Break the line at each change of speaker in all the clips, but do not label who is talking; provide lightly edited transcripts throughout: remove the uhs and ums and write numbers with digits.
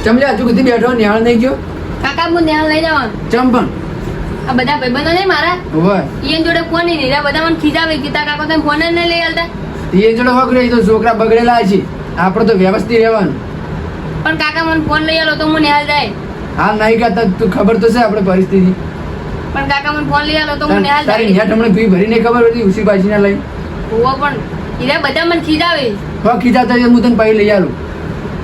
ચમલે હજુ સુધી બેઠો નિહાળ નહીં ગયો
કાકા હું નેહાલ લઈ જવાનું
ચમ પણ
આ બધા ભાઈબંધો નહીં મારા
હોય
ઈયન જોડે ફોન નહીં રહ્યા બધા મને ખીજાવે કે તા કાકો તમે ફોન જ નહીં લઈ આલતા
એ જોડે વગડે તો છોકરા બગડેલા છે આપણે તો વ્યવસ્થિત રહેવાનું
પણ કાકા મને ફોન લઈ આલો તો હું નેહાલ જાય
હાલ નહીં કહેતા તું ખબર તો છે આપણે પરિસ્થિતિ
પણ કાકા મને ફોન લઈ આલો તો હું નેહાલ
તારી
જાય
નેટ હમણાં ફી ભરીને ખબર હતી ઉસી બાજી ના લઈ
હોવો પણ ઈરા બધા મને ખીજાવે
ખીજાતા છે હું તને પૈ લઈ આલું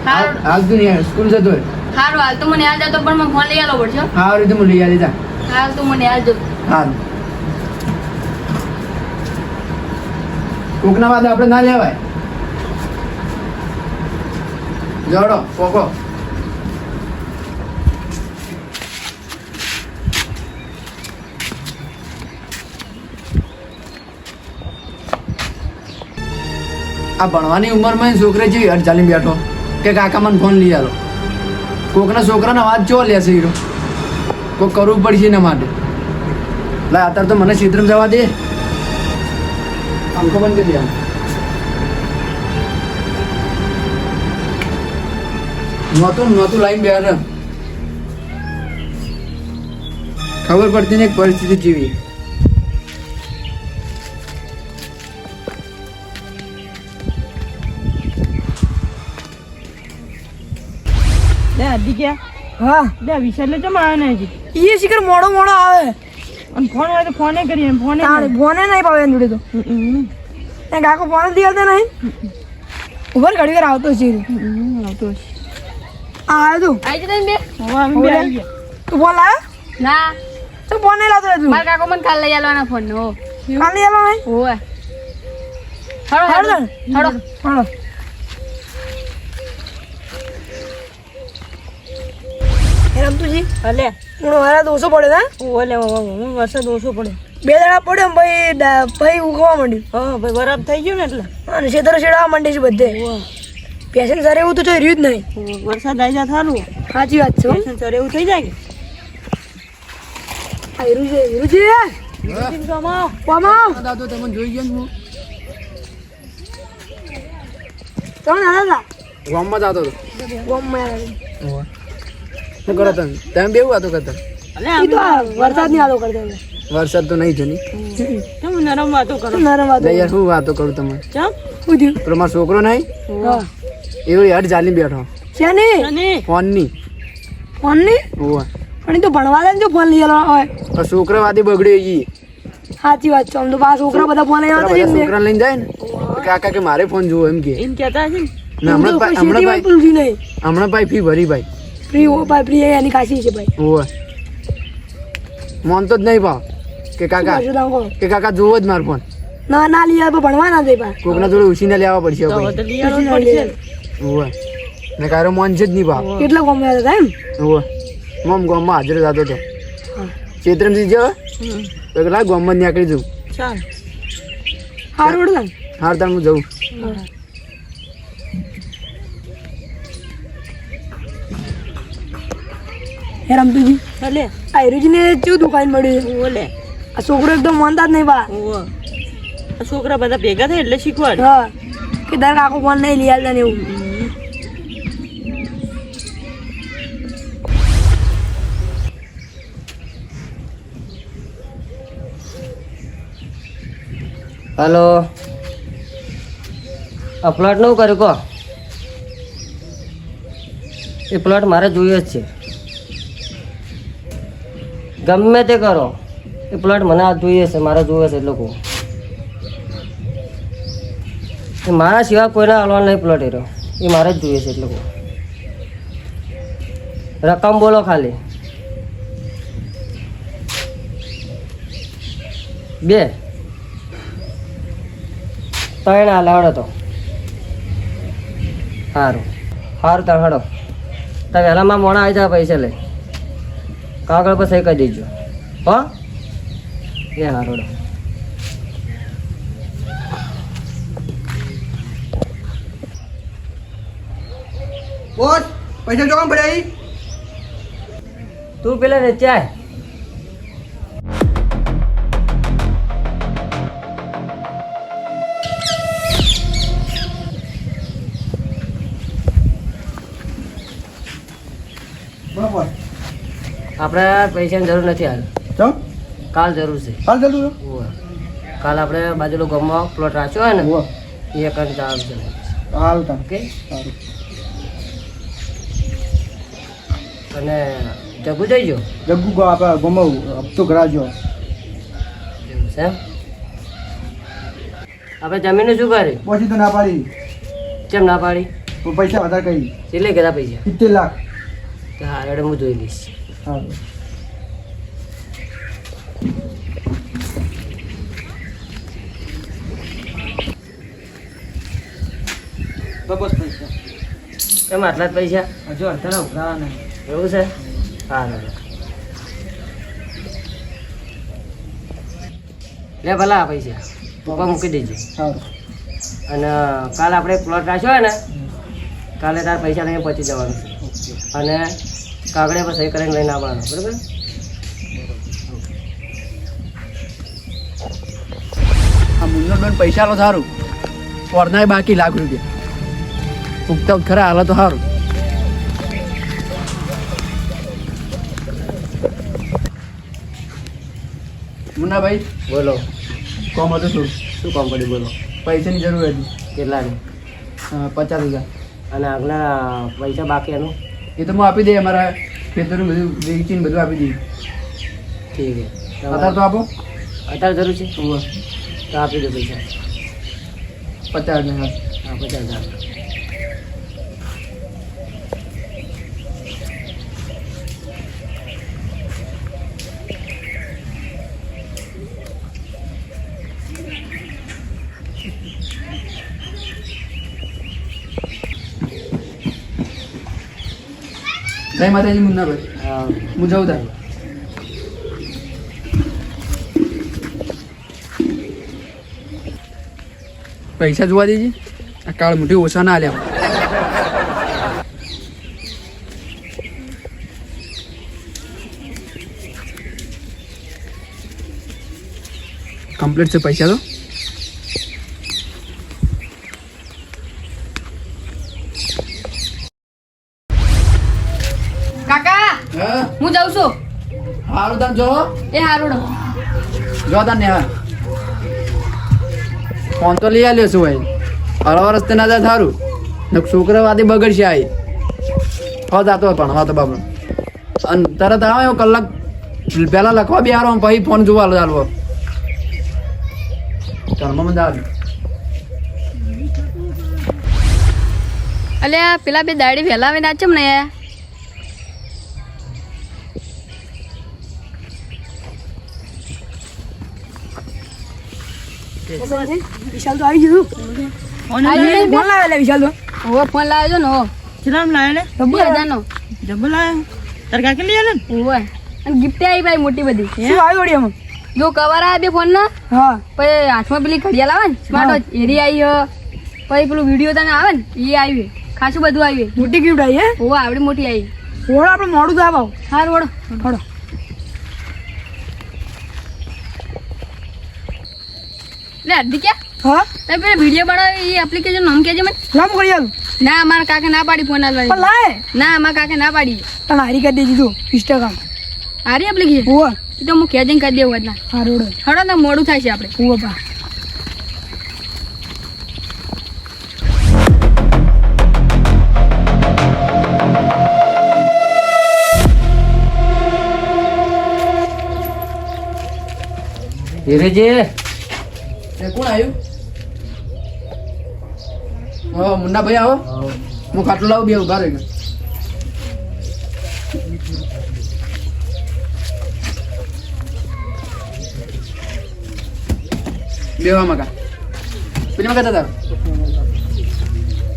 હારું
હાલ તું નહીં સ્કૂલ જતો હોય
હારું હાલ તો મને નેહાલ જતો પણ મને ફોન લઈ આલો પડશે હો.
હા રીતે હું લઈ આવી જા
હાલ તો મને નેહાલ જતો
હાલ કોકના વાત આપણે ના લેવાય જોડો પોકો આ ભણવાની ઉંમરમાં છોકરે જેવી અડ ચાલી બેઠો કે કાકા મને ફોન લઈ આલો કોકના છોકરાના વાત ચો લેશે હીરો કોક કરવું પડશે એના માટે લા અત્યારે તો મને ક્ષેત્રમાં જવા દે આંખો બંધ કરી દે નહોતું લાઈન બેઠ ખબર પડતી ને એક પરિસ્થિતિ જેવી
હા બે વિશાલ તો આવે ને હજી એ શિખર મોડો આવે અને ફોન હોય તો ફોને કરીએ ફોને નહીં પાવે એની જોડે તો એ કાકો ફોન જ દીધા નહીં ઉભર ઘડી વાર આવતો છે આવતો છે આવ્યો તું
આવી જતા ને બે
હવે અમે બે આવી ગયા તું ફોન લાવ્યો
ના
તો ફોન નહીં લાવતો તું
મારા કાકો મને કાલ લઈ આલવાના ફોન નો
કાલે આવો નહીં
હોવે
હાડો
હળો
હાડો રમતુજી
હલે
હું વરસાદ ઓછો પડે ને
ઓલે વરસાદ ઓછો પડે
બે દાડા પડ્યો ને ભાઈ ઉગવા માંડ્યું
હા ભાઈ બરાબર થઈ ગયું ને એટલે
અને છેતરો છેડાવા માંડે છે બધે પેશન સર એવું તો જોઈ રહ્યું જ નહીં
વરસાદ આવી જાય થારું
સાચી વાત છે
પેશન સર એવું થઈ જાય
આ હીરુજી કમાવ
દાદો તમને જોઈ ગયા હું
તમે દાદા
ગામમાં જતો હતો
ગોમમાં
શું કરો તમે બે વાતો કરતા
એ તો વરસાદ ની આલો કરતા
વરસાદ તો નહીં જની
કેમ નરમ વાતો કરો
નરમ વાત
યાર શું વાતો કરું તમે
ચમ
શું થયું
પેલો મારો છોકરો નહીં
હા
એવો યાર ચાલી બેઠો
છે ને
ફોનની
ફોન ની
હોવા
પણ એ તો ભણવા દે ને જો ફોન લઈ આલો હોય
પણ છોકરા વાદી બગડ્યો ઈ
સાચી વાત છે આમ તો બા છોકરા બધા ફોન લઈ આવતા
બધા છોકરા લઈને જાય ને તો કાકા કે મારે ફોન જોવો એમ કે
એમ કહેતા છે
ને હમણાં ભાઈ ફી ભરી ભાઈ
ફ્રી હો ભાઈ ફ્રી એની કાશી છે ભાઈ
હોવા મોનતો જ નહીં ભાવ કે કાકા જોવો જ મારો ફોન
ના ના લઈ આવે ભણવા ના દે ભાઈ
કોકના જોડે ઉછીને લેવા પડશે હોવા ને કારો મોન છે જ નહીં ભાવ
કેટલા ગમે હતા એમ
હોવા મમ ગામમાં હાજર થતો હતો ચેત્રમથી જવા તો કેટલા ગામમાં નીકળી જવું
ચાલ
હારું ને
હાર તાર હું જઉં
હે રમતુજી
હલે
આ હીરુજી ને કેવું દુકાન મળ્યું
ઓલે
આ છોકરો એકદમ માનતા જ નહીં બા
આ છોકરા બધા ભેગા થાય એટલે શીખવાડ
હા કે તારે કાકો ફોન નહીં લઈ આવતા ને એવું
હલો આ પ્લોટ નું કર્યું કહો એ પ્લોટ મારે જોઈએ જ છે ગમે તે કરો એ પ્લોટ મને આ જોઈએ છે મારે જોઈએ છે એટલે કહું એ મારા સિવાય કોઈને હાલવાનો નહીં પ્લોટ એરો એ મારે જ જોઈએ છે એટલે કહું રકમ બોલો ખાલી 2 3 હાલ હડો તો સારું સારું તાર હડો તો વહેલામાં મોડા આવી જાય પૈસા લઈ કાગળ પર સહી કરી દેજો હો એ સારું
બોલ પૈસા જોવા પડ્યા
તું પેલા ને ચાય
પર
આપણે પૈસાની જરૂર નથી હાલ,
ચમ
કાલ જરૂર છે.
હાલ ચાલુ
હોવે. કાલ આપણે બાજુનો ગામમાં પ્લોટ રાખ્યો હોય ને
હોવે.
એ કરી ચાલુ છે.
હાલ તા
ઓકે.
સારું
અને જગુ જઈજો
જગ્ગુ ગો આપણે ગમાવું હપ્તો કરાવજો.
એવું છે એમ? આપણે જમીનનું શું કર્યું?
પછી તો ના પાડી
કેમ ના પાડી?
તો પૈસા વધારે કહી
કેટલે કીધા પૈસા?
70 લાખ.
હા એટલે હું જોઈ લઈશ.
સારું બસ પૈસા
કેમ આટલા જ પૈસા?
હજુ અડધા ઉભરાવાના.
એવું છે? હા લે ભલા આ પૈસા પપ્પા મૂકી દેજો.
સારું
અને કાલ આપણે પ્લોટ રાખ્યો હોય ને કાલે તાર પૈસા લઈને પહોંચી જવાનું છે. અને કાગળે પર સહી કરીને લઈને આવવાનો, બરાબર?
આ મુન્નો બેન પૈસા લો સારું ઓરનાય બાકી લાખ રૂપિયા ઉગતા ખરા હાલ તો સારું. મુન્નાભાઈ
બોલો.
કોમ હતું શું?
શું કામ પડ્યું? બોલો.
પૈસાની જરૂર હતી.
કેટલાની?
50,000.
અને આગલા પૈસા બાકી એનું?
એ તો હું આપી દઈએ અમારા ખેતરનું બધું વેચીને બધું આપી દઈએ.
ઠીક છે.
અત્યારે તો આપો.
અત્યારે જરૂર છે
ઓહો.
તો આપી દો પૈસા.
50,000.
હા 50,000.
જય માતાજી મુન્નાભાઈ.
હા
હું જાઉં તાર. પૈસા જોવા દેજે. આ કાળ મોટી ઓછા ના આલ્યા. કમ્પ્લીટ છે પૈસા તો.
કાકા હું જાઉં છું.
હારું તાર જો
એ હારોડો.
જો તાર ને હા ફોન તો લઈ આલ્યો છું ભાઈ. હળવા રસ્તે ના જાય સારું ને છોકરા વાતે બગડશે. આવી હો જાતો પણ હા તો બાબુ અને તરત આવે એવો કલાક પહેલા લખવા બી હારો પછી ફોન જોવા ચાલવો ઘરમાં મજા આવે.
અલ્યા પેલા બે દાડી વહેલા આવીને આચમ ને આયા.
વિશાલ તો આવી ગયું. ફોન લાવે વિશાલ તો.
હોવે ફોન લાવ્યો ને હો.
કેટલામ લાવે ને?
2,000
જબ્બર લાવે. તાર કાકી લઈ આલે ને?
હોવે અને ગિફ્ટ આવી ભાઈ મોટી બધી.
શું આવ્યું વળી આમાં?
જો કવર આ બે ફોન ના
હા
પછી હાથમાં પેલી ઘડિયાળ આવે ને સ્માર્ટ વોચ એરી આવી હ. પછી પેલું વિડીયો તમે આવે ને એ આવી ખાસું બધું આવી.
મોટી ગિફ્ટ આવી હે?
હોવે આવડી મોટી આવી.
ઓળ આપણે મોડું તો આવો.
હાર વડો
થોડો
લે અડધી ક્યાં
હા
તમે પેલા વિડીયો બનાવે એ એપ્લિકેશન નામ કહેજો મને.
લામ કરી આલું
ના અમારા કાકા ના પાડી ફોન
પણ
આલવાની.
લાય
ના અમારા કાકા ના પાડી.
તને હારી કરી દેજી તું ઇન્સ્ટાગ્રામ.
હારી એપ્લિકેશન
ઓવા
એ તો હું ખેંચીને કરી દેવું ના.
હા રોડ
હડો ને મોડું થાય છે આપણે.
ઓવા પા
ધીરેજી
એ કોણ આવ્યું? હા મુન્નાભાઈ આવો. હું ખાટલો લાવું બે ઉભા રહી બેવા મકા પેલી મકા દાદા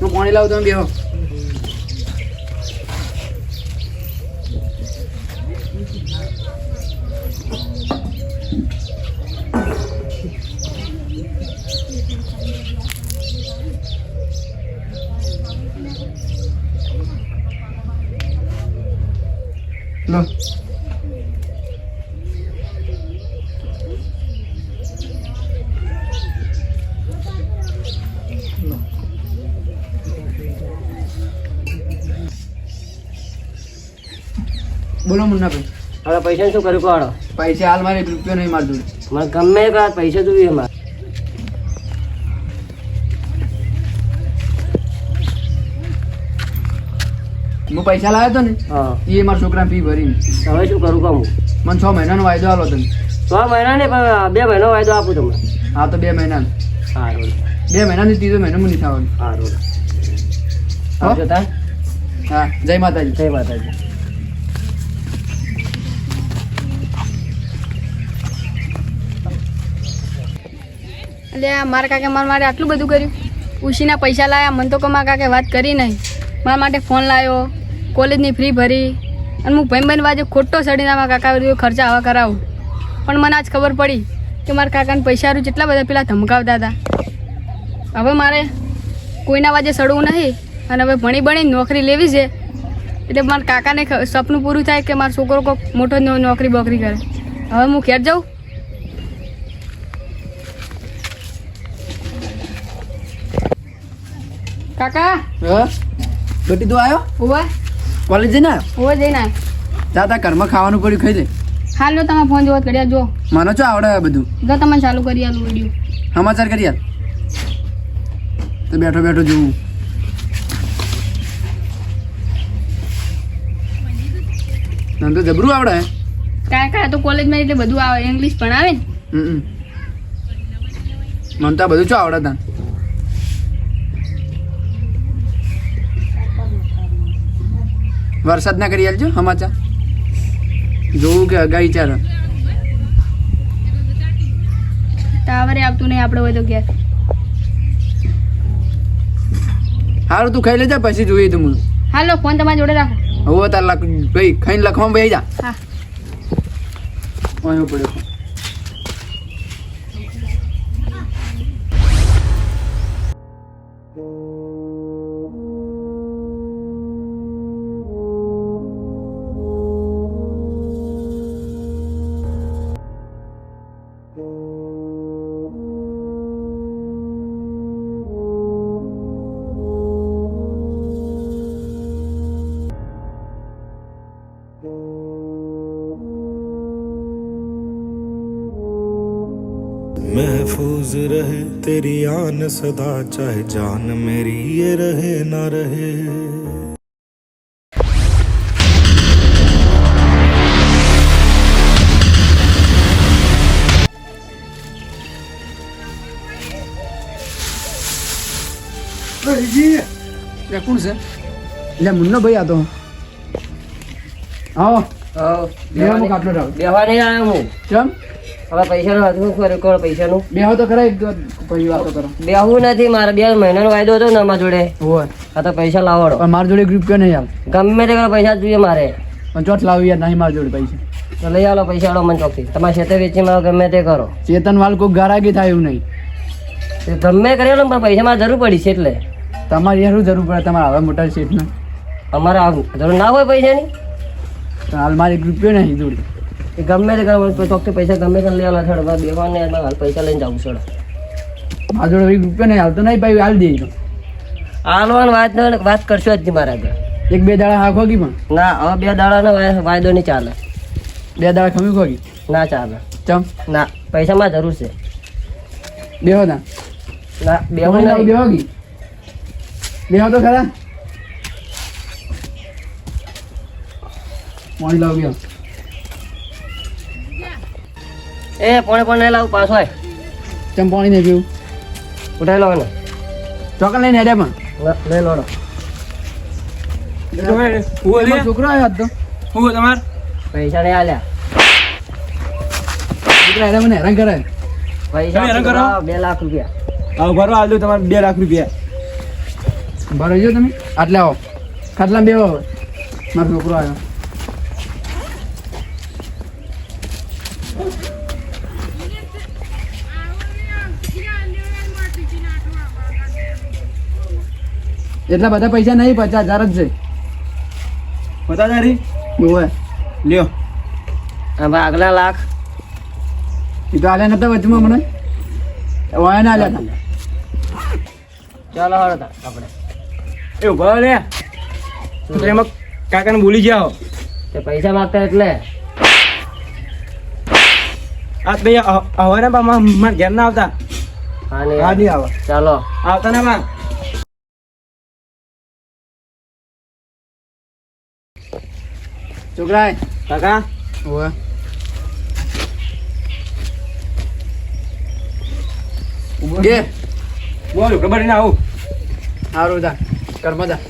હું પાણી લાવું તમે બેહો. લો બોલો મુન્નાભાઈ.
હવે પૈસાનું શું કર્યું કહો.
પૈસા હાલ મારે 1 રૂપિયો નહીં માર જોડે.
મને ગમે એ વાત પૈસા જોઈએ મારે.
હું પૈસા લાવ્યો હતો ને
હા
એ મારા છોકરાને ફી ભરીને.
હવે શું કરું કહું.
મને 6 મહિનાનો વાયદો આલો તમે.
6 મહિના ને પણ 2 મહિનો વાયદો આપું તમને.
હા તો 2 મહિનાનો.
સારું
2 મહિનાથી 3 મહિનો નહીં થવાનું.
સારું
હો?
આવજો તાર.
હા જય માતાજી.
જય માતાજી.
એટલે મારા કાકે મારા માટે આટલું બધું કર્યું. ઉશીના પૈસા લાયા, મને તો મારા કાકે વાત કરી નહીં. મારા માટે ફોન લાવ્યો, કોલેજની ફી ભરી, અને હું ભાઈ વાજે ખોટો સડીને મારા કાકા ખર્ચા હવા કરાવું. પણ મને આજ ખબર પડી કે મારા કાકાને પૈસાનું જેટલા બધા પેલા ધમકાવતા હતા. હવે મારે કોઈના વાજે સડવું નહીં, અને હવે ભણી ભણીને નોકરી લેવી છે. એટલે મારા કાકાને સપનું પૂરું થાય કે મારો છોકરો કોઈક મોટો નોકરી બોકરી કરે. હવે હું ઘેર જાઉં. કાકા
હા બેટી તું આવ્યો
ઓવા
કોલેજ જઈને આવ્યો?
ઓવા જઈને આવ.
જા તા ઘરમાં ખાવાનું પડ્યું ખાઈ લે.
હાલ લો તમે ફોન જોવો ઘડિયા જો.
મને શું આવડે હવે બધું?
જો તમે ચાલુ કરી આલું વિડીયો.
સમાચાર કરી યાર. તો બેઠો બેઠો જોવું. તને તો જબરું આવડે.
કાકા તો કોલેજમાં એટલે બધું આવે, ઇંગ્લિશ ભણાવે ને.
હમ મને તો આ બધું શું આવડે તને? વરસાદ ના કરી આલજો સમાચાર જોવું કે અગાઈ ચાર.
ટાવરે આવતું નહીં આપણે હોય તો ઘેર.
સારું તું ખાઈ લેજા પછી જોઈએ તો હું.
હાલો ફોન તમારી જોડે રાખો.
હવે તાર ભાઈ ખાઈને લખવામાં ભાઈ જા.
હા
આવ્યો પડ્યો.
महफूज रहे तेरी आन सदा, चाहे जान मेरी ये रहे ना रहे.
કોણ છે? એટલે મુન્નો ભાઈ આ તો આવો બેહો કાટલો રાવ.
બેહવા નહીં આવ્યો હું.
ચમ
હવે પૈસાનું હતું કર્યું કોણ પૈસાનું.
બેહો તો ખરા એક પછી વાતો કરો.
બેહવું નથી મારે 2 મહિનાનો વાયદો હતો ને અમારા જોડે.
હોય
આ તો પૈસા લાવડો.
પણ મારા જોડે 1 રૂપિયો નહીં હાલ.
ગમે તે કરો પૈસા જોઈએ મારે.
પણ ચોટ લાવી યાર નહીં મારા જોડે પૈસા.
તો લઈ આવો પૈસા આવો મને ચોકથી. તમારે ખેતે વેચી મારો ગમે તે કરો.
ચેતન વાલ કોઈ ગારાગી થાય એવું નહીં.
ગમે કરેલો પણ પૈસા મારે જરૂર પડી છે એટલે.
તમારે યાર શું જરૂર પડે તમારા હવે મોટા શેઠને?
અમારે જરૂર ના હોય પૈસાની.
તો હાલ મારે 1 રૂપિયો નહીં જોડે.
એ ગમે તે કરો ચોકથી પૈસા ગમે તે લઈ આવો છોડ. બેવાને હાલ પૈસા લઈને જાઉં છોડ.
મારા જોડે 1 રૂપિયો નહીં હાલતો નહીં ભાઈ હાલ દે.
હાલવાની વાત કરશો જ નહીં મારા આગળ.
1-2 દાડા હા ખોગી પણ
ના હવે 2 દાડાનો વાયદો નહીં ચાલે.
2 દાડા ખમી ખોગી
ના ચાલે.
ચમ
ના પૈસામાં જરૂર છે.
બેહો ના
ના
બેહો
બેહવું નહીં.
બેહોગી બેહો તો ખરા. પાણી લાવ બેહો.
એ પોણે નહીં લાવું પાછો આય.
ચમ પાણી નહીં પીવું.
ઉઠાઈ લો ને.
ચોકલ લઈને હેડ્યા પણ
લઈ લોડો.
તમારો છોકરો આવ્યો આજ તો.
પૈસા નહીં આલ્યા.
છોકરા હેડ્યા મને હેરાન કરે.
પૈસા
તમે હેરાન કરો?
2 લાખ રૂપિયા.
હા ભરો આલુ તમારે 2 લાખ રૂપિયા.
બરાબર જો તમે આટલે આવો ખાટલા બેહો. હવે મારો છોકરો આવ્યો. એટલા બધા પૈસા નહીં 50,000 જ છે.
બતા તારી
ઓય
લ્યો.
હવે આગલા લાખ
એ તો આલ્યા નતા વચમાં મને ઓય ના આલ્યા હતા.
ચાલો હળો આપણે.
એ ઉભા લે તો એમાં કાકાને બોલી જાઓ.
તે પૈસા માંગતા એટલે
આ ભાઈ હવે ને મારા ઘેર ના આવતા.
હા
હા
નહીં
નહીં આવે.
ચાલો
આવતા ને માં.
છોકરા
કાકા
ઓવે બે
બોલ ખબર ને આવું.
સારું જા કર્મ જા.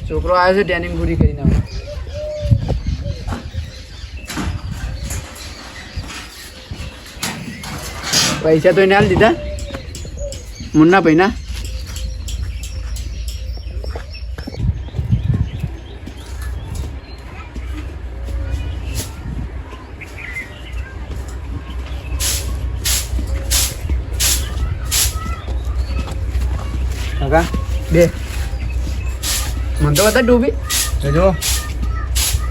છોકરો આવ્યો છે ટ્રેનિંગ પૂરી કરીને હવે. પૈસા તો એને હાલ દીધા મુન્ના ભાઈના.
કાકા
બે મને તો બતા ડૂબી
જો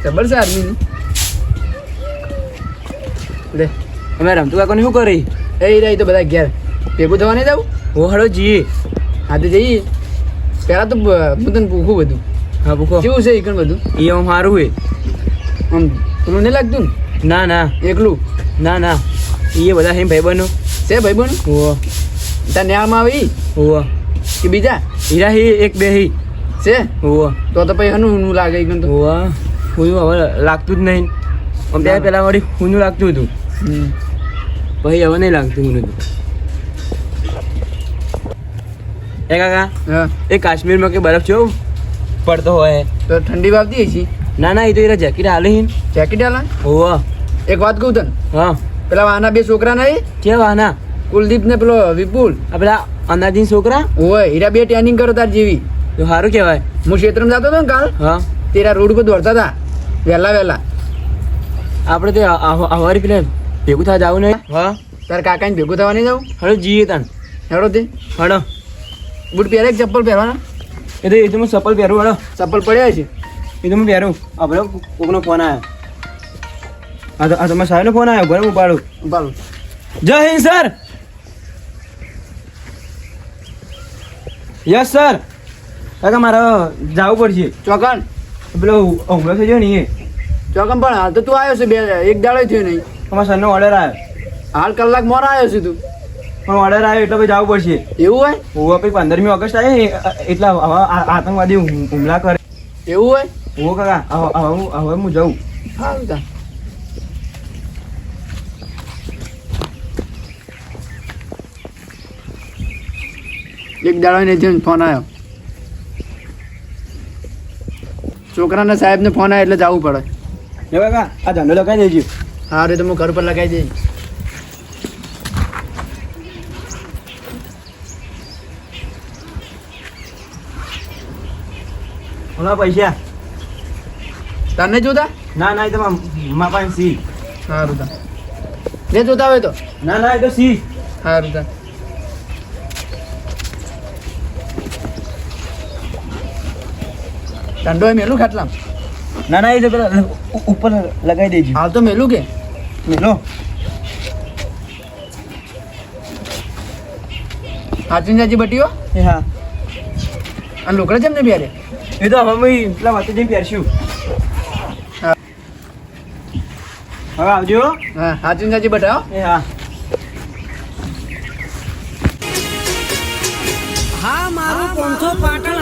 જબર છે આર્મીની. લે
અમે રમતું કાકોને શું કરી?
એ રહી તો બધા ઘેર ભેગું થવા નહીં જવું.
ઓ હળો જી.
હા તો જઈએ. પહેલાં તો હું તને પૂછું બધું
હા પૂછો.
કેવું છે એકણ બધું
એ આમ સારું હોય.
આમ પેલું નહીં લાગતું ને
ના ના
એકલું
ના ના એ બધા હે ભાઈ બનો.
છે ભાઈ બન
ઓવો
ત્યાં ન્યામાં આવે ઈ
ઓવો
કે બીજા
હીરા હી એક બે હી.
છે
ઓવો
તો પછી હનું લાગે એકણ તો.
ઓવા હું હવે લાગતું જ નહીં. આમ બે પેલા વળી ઊનું લાગતું હતું
હમ.
પછી હવે નહીં લાગતું ઊનું. એ કાકા
હા
એ કાશ્મીરમાં કે બરફ જો પડતો હોય.
તો ઠંડી વાગતી હશે.
ના ના એ તો એરા જેકેટ હાલે હી.
જેકેટ આલા
ઓવા
એક વાત કહું તને
હા
પેલા આના બે છોકરા નહીં
કે વાના
કુલદીપ ને પેલો વિપુલ
આ પેલા અનાજીન છોકરા
ઓય હીરા બે ટ્રેનિંગ કરો તાર જેવી.
તો સારું કહેવાય.
હું ક્ષેત્રમાં જતો હતો ને કાલ
હા
તેરા રોડ ઉપર દોડતા હતા વહેલા વહેલા.
આપણે તો હવારી પેલા ભેગું થવા જવું નહીં. હા
તાર કાકાને ભેગું થવા નહીં જવું.
હળો જીએ તાન
હેડો તે
હળો.
બૂટ પહેરે કે ચપ્પલ પહેરવાના.
એ તો હું ચપ્પલ પહેરું. હળો
ચપ્પલ પડ્યા છે.
એ તો હું પહેરું. આ ભલે કોકનો ફોન આવ્યો. આ તો મારા સાહેબનો ફોન આવ્યો. ભલે હું પાડું.
ઉપાડો.
જય હિન્દ સર. Yes sir. કાકા મારે જવું પડશે.
ચોકન
પેલો હુમલો થઈ ગયો ને એ
ચોકન પણ હાલ તો તું આવ્યો છે બે એક દાડો થયો નહીં.
અમારા સરનો ઓર્ડર આવ્યો.
હાલ કલાક મોર આવ્યો છે તું.
પણ ઓર્ડર આવ્યો એટલે પછી જવું પડશે.
એવું હોય
ઓવા પછી 15મી ઓગસ્ટ આવી એટલા હવે આતંકવાદી હુમલા કરે.
એવું હોય.
ઓ કાકા હવે હું જાઉં.
સારું તા. એક દાડો નહીં થયો ને ફોન આવ્યો. છોકરાના સાહેબને ફોન આવ્યો એટલે જવું પડે.
એ કાકા આ ઝંડો લગાવી દેજો.
હા રે તો હું ઘર પર લગાવી દઈ.
ઓલા પૈસા
તને જોતા
ના ના એ તો મા પાસે સી.
સારું તા. ને જોતા હોય તો
ના ના એ તો સી.
સારું તા. ઠંડો એ મેલું ખાટલામ.
ના ના એ તો પેલા ઉપર લગાવી દેજો.
હાલ તો મેલું કે
મેલો.
હાચીન જાજી બટીઓ
એ હા
અને લોકડા જેમ ને બેરે.
એ તો હવે હું પેલા વાતે જઈને પહેરશું.
હા.
હવે આવજો.
હા હાચીન જાજી બટાવો.
એ હા.
હા મારું 500 પાટણ